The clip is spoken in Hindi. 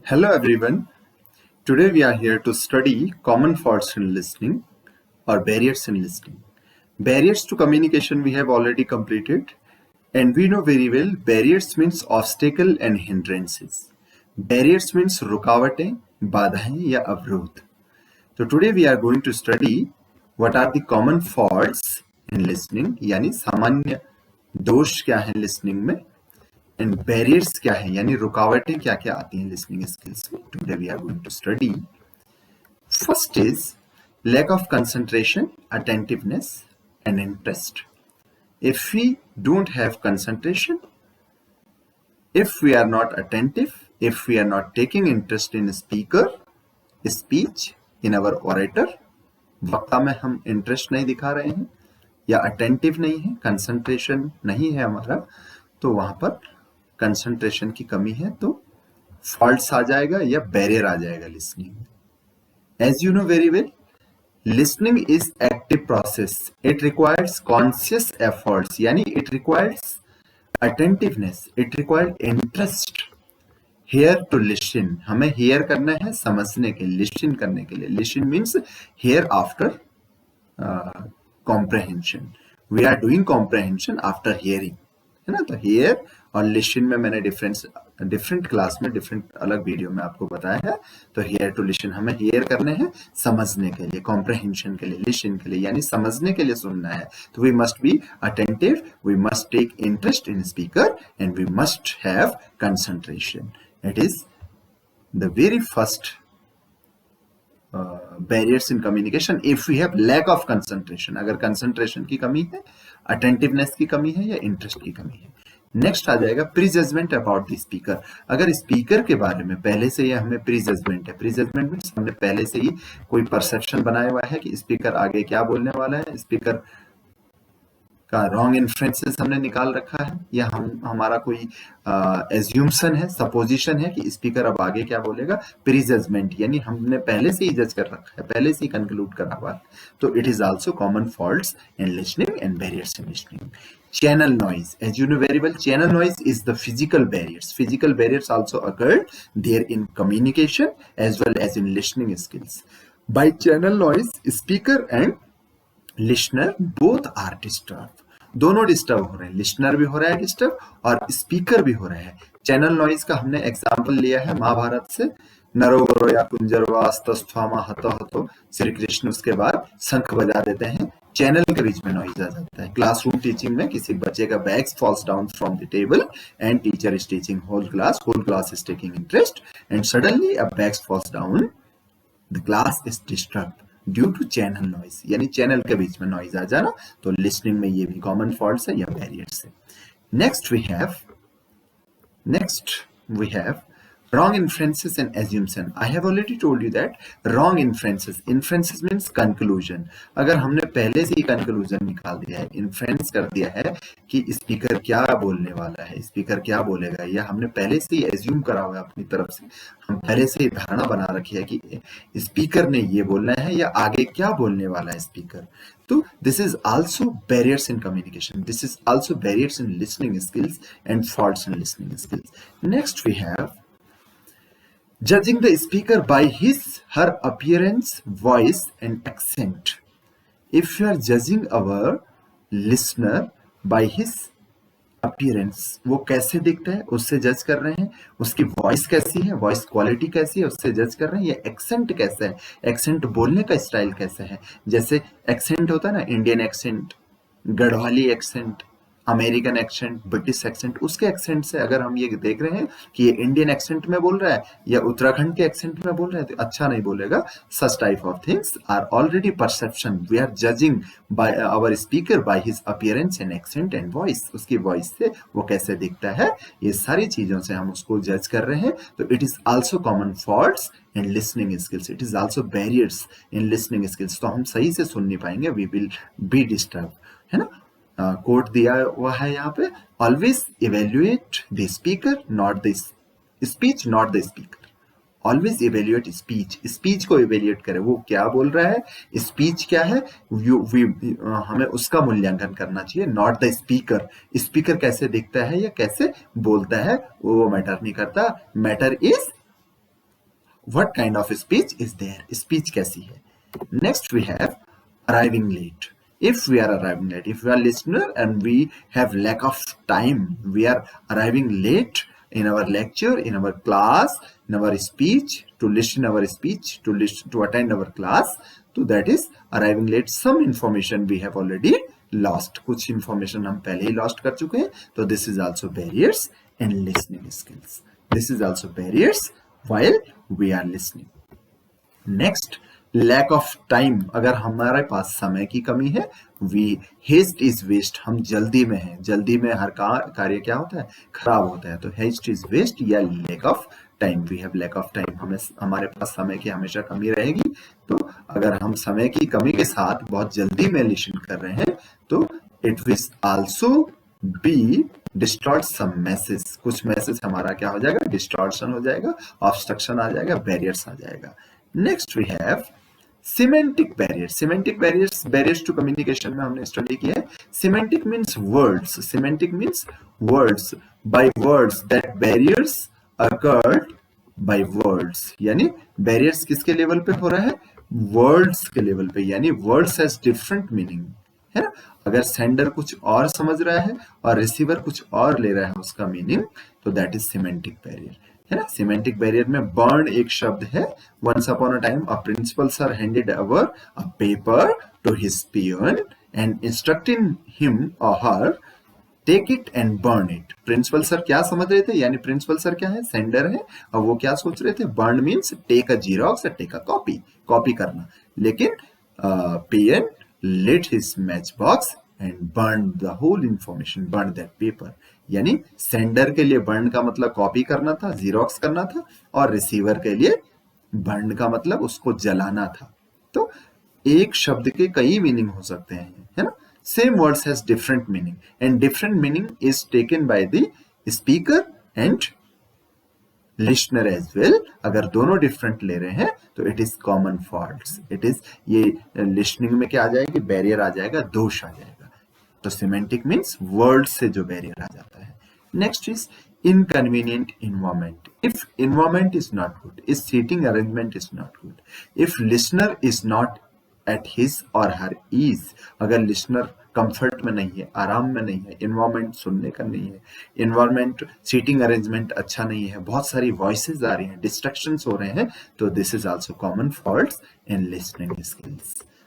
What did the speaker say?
Hello everyone. Today we are here to study common faults in listening or barriers in listening. Barriers to communication we have already completed, and we know very well barriers means obstacle and hindrances. Barriers means रुकावटें, बाधाएं या अवरोध. So today we are going to study what are the common faults in listening, यानी सामान्य दोष क्या है listening में, एंड बैरियर्स क्या है यानी रुकावटें क्या क्या आती हैं लिसनिंग स्किल्स में. Today we are going to study. First is lack of concentration, attentiveness and interest. If we don't have concentration, if we are not attentive, if we are not taking interest in speaker, speech, in our orator, वक्ता में हम इंटरेस्ट नहीं दिखा रहे हैं या अटेंटिव नहीं है, कंसंट्रेशन नहीं है हमारा, तो वहां पर कंसंट्रेशन की कमी है तो फॉल्ट्स आ जाएगा या बैरियर आ जाएगा लिसनिंग में. As you know very well, listening is active process. It requires conscious efforts, यानी it requires attentiveness, it requires interest. Hear to listen, हमें हेयर करना है समझने के लिए, लिसन करने के लिए. Listen means hear after comprehension. We are doing comprehension after hearing, है ना. तो हेयर और लिसन में मैंने डिफरेंट क्लास में डिफरेंट अलग वीडियो में आपको बताया है. तो हेयर टू लिसन, हमें हेयर करने हैं समझने के लिए, कॉम्प्रहेंशन के लिए, लिसन के लिए यानी समझने के लिए सुनना है. तो we must be attentive, we must take interest in speaker and we must have concentration. It is the very first barriers in communication. If we have lack of concentration, अगर कंसंट्रेशन की कमी है, अटेंटिवनेस की कमी है या इंटरेस्ट की कमी है. नेक्स्ट आ जाएगा prejudgement about the speaker. अगर स्पीकर के बारे में पहले से ही हमें प्री जजमेंट है, प्री जजमेंट मीन्स हमने पहले से ही कोई परसेप्शन बनाया हुआ है कि स्पीकर आगे क्या बोलने वाला है, स्पीकर का रॉन्ग इन्फ्रेंसेस हमने निकाल रखा है, या हमारा कोई एज्यूम्सन है, सपोजिशन है कि स्पीकर अब आगे क्या बोलेगा. प्री जजमेंट यानी हमने पहले से ही जज कर रखा है, पहले से ही कंक्लूड करा हुआ है. तो it is also common faults in listening and barriers in listening. Channel noise, as you know very well, channel noise is the physical barriers. Physical barriers also occur there in communication as well as in listening skills. By channel noise, speaker and listener both are disturbed. दोनों डिस्टर्ब हो रहे हैं, लिसनर भी हो रहा है डिस्टर्ब और स्पीकर भी हो रहा है. चैनल नॉइज का हमने एग्जाम्पल लिया है महाभारत से. नरोवरो या कुंजरवास्तस्थामा हतो हतो, श्री कृष्ण उसके बाद शंख बजा देते हैं, चैनल के बीच में नॉइज आ जाता है. क्लासरूम टीचिंग में किसी बच्चे का bag falls down from the table and teacher is teaching whole class is taking interest and suddenly a bag falls down, the class is disturbed due to channel noise, यानी चैनल के बीच में नॉइज आ जाना. तो लिसनिंग में ये भी कॉमन फॉल्ट्स है या बैरियर्स है. Next we have wrong inferences and assumption. I have already told you that wrong inferences means conclusion. अगर हमने पहले से ही conclusion निकाल दिया है, inference कर दिया है कि स्पीकर क्या बोलने वाला है, स्पीकर क्या बोलेगा, या हमने पहले से ही assume करा हुआ है अपनी तरफ से, हम पहले से ही धारणा बना रखी है कि स्पीकर ने ये बोलना है या आगे क्या बोलने वाला है स्पीकर. तो this is also barriers in communication. This is also barriers in listening skills and faults in listening skills. Next we have judging the speaker by her appearance, voice and accent. If you are judging our listener by his appearance, वो कैसे दिखता है उससे जज कर रहे हैं, उसकी वॉइस कैसी है, वॉइस क्वालिटी कैसी है उससे जज कर रहे हैं, या एक्सेंट कैसा है, एक्सेंट बोलने का स्टाइल कैसा है. जैसे एक्सेंट होता है ना, Indian accent, Garhwali accent, American accent, British accent, उसके एक्सेंट से अगर हम ये देख रहे हैं कि ये इंडियन एक्सेंट में बोल रहा है या उत्तराखंड के एक्सेंट में बोल रहा है तो अच्छा नहीं बोलेगा. Such type of things are already perception. We are judging by our speaker by his appearance and accent and voice. उसकी वॉइस से वो कैसे दिखता है, ये सारी चीजों से हम उसको जज कर रहे हैं. तो it is also common faults in listening skills. It is also barriers in listening skills. तो हम सही से सुन नहीं पाएंगे, वी विल बी डिस्टर्ब, है ना. कोट दिया हुआ है यहाँ पे, always evaluate the speaker not the speech, not the speaker. Always evaluate speech, speech को इवेल्युएट करें, वो क्या बोल रहा है, स्पीच क्या है, हमें उसका मूल्यांकन करना चाहिए, नॉट द स्पीकर. स्पीकर कैसे दिखता है या कैसे बोलता है वो मैटर नहीं करता. Matter is what kind of speech is there, speech कैसी है. Next we have arriving late. If we are arriving late, if we are listener and we have lack of time, we are arriving late in our lecture, in our class, in our speech, to listen our speech, to attend our class, so that is arriving late. Some information we have already lost, कुछ information हम पहले ही lost कर चुके हैं, तो this is also barriers in listening skills. This is also barriers while we are listening. Next lack of time. अगर हमारे पास समय की कमी है, वी हेस्ट इज वेस्ट, हम जल्दी में हैं, जल्दी में हर कार्य क्या होता है, खराब होता है, तो हेस्ट इज वेस्ट या lack of time. We have lack of time, हमें हमारे पास समय की हमेशा कमी रहेगी. तो अगर हम समय की कमी के साथ बहुत जल्दी में लिसन कर रहे हैं, तो it will also be distort some message. कुछ मैसेज हमारा क्या हो जाएगा, डिस्टॉर्शन हो जाएगा, ऑब्स्ट्रक्शन आ जाएगा, बैरियर्स आ जाएगा. Next we have semantic barriers. Semantic barriers to communication में हमने स्टडी किया है. Semantic means words, semantic means words, by words that barriers occurred by words. यानी बैरियर्स किसके लेवल पे हो रहा है, वर्ड्स के लेवल पे, यानी वर्ड्स हैज डिफरेंट मीनिंग, है ना. अगर सेंडर कुछ और समझ रहा है और रिसीवर कुछ और ले रहा है उसका मीनिंग, तो दैट इज सिमेंटिक बैरियर, है ना. सिमेंटिक बैरियर में बर्न एक शब्द है. Once upon a time a principal sir handed over a paper to his peon and instructing him और her take it and burn it. Principal sir क्या समझ रहे थे, यानी प्रिंसिपल सर क्या है, सेंडर है, और वो क्या सोच रहे थे, burn means take a xerox, take a copy, copy करना. लेकिन peon lit his matchbox and burned the whole information, burned that paper. यानी सेंडर के लिए बर्न का मतलब कॉपी करना था, जीरोक्स करना था, और रिसीवर के लिए बर्न का मतलब उसको जलाना था. तो एक शब्द के कई मीनिंग हो सकते हैं, है ना. Same words has different meaning and different meaning is taken by the speaker and listener as well. अगर दोनों डिफरेंट ले रहे हैं तो it is common faults. It is ये लिसनिंग में क्या आ जाएगी, बैरियर आ जाएगा, दोष आ जाएगा. तो सिमेंटिक मीन्स वर्ड से जो बैरियर आ जाता है. Next is inconvenient environment. If environment is not good, if seating arrangement is not good, if listener is not at his or her ease, अगर listener कंफर्ट में नहीं है, आराम में नहीं है, इन्वायरमेंट सुनने का नहीं है, इन्वायरमेंट सीटिंग अरेंजमेंट अच्छा नहीं है, बहुत सारी वॉइसेस आ रही हैं, डिस्ट्रैक्शंस हो रहे हैं, तो this is also common faults in listening skills.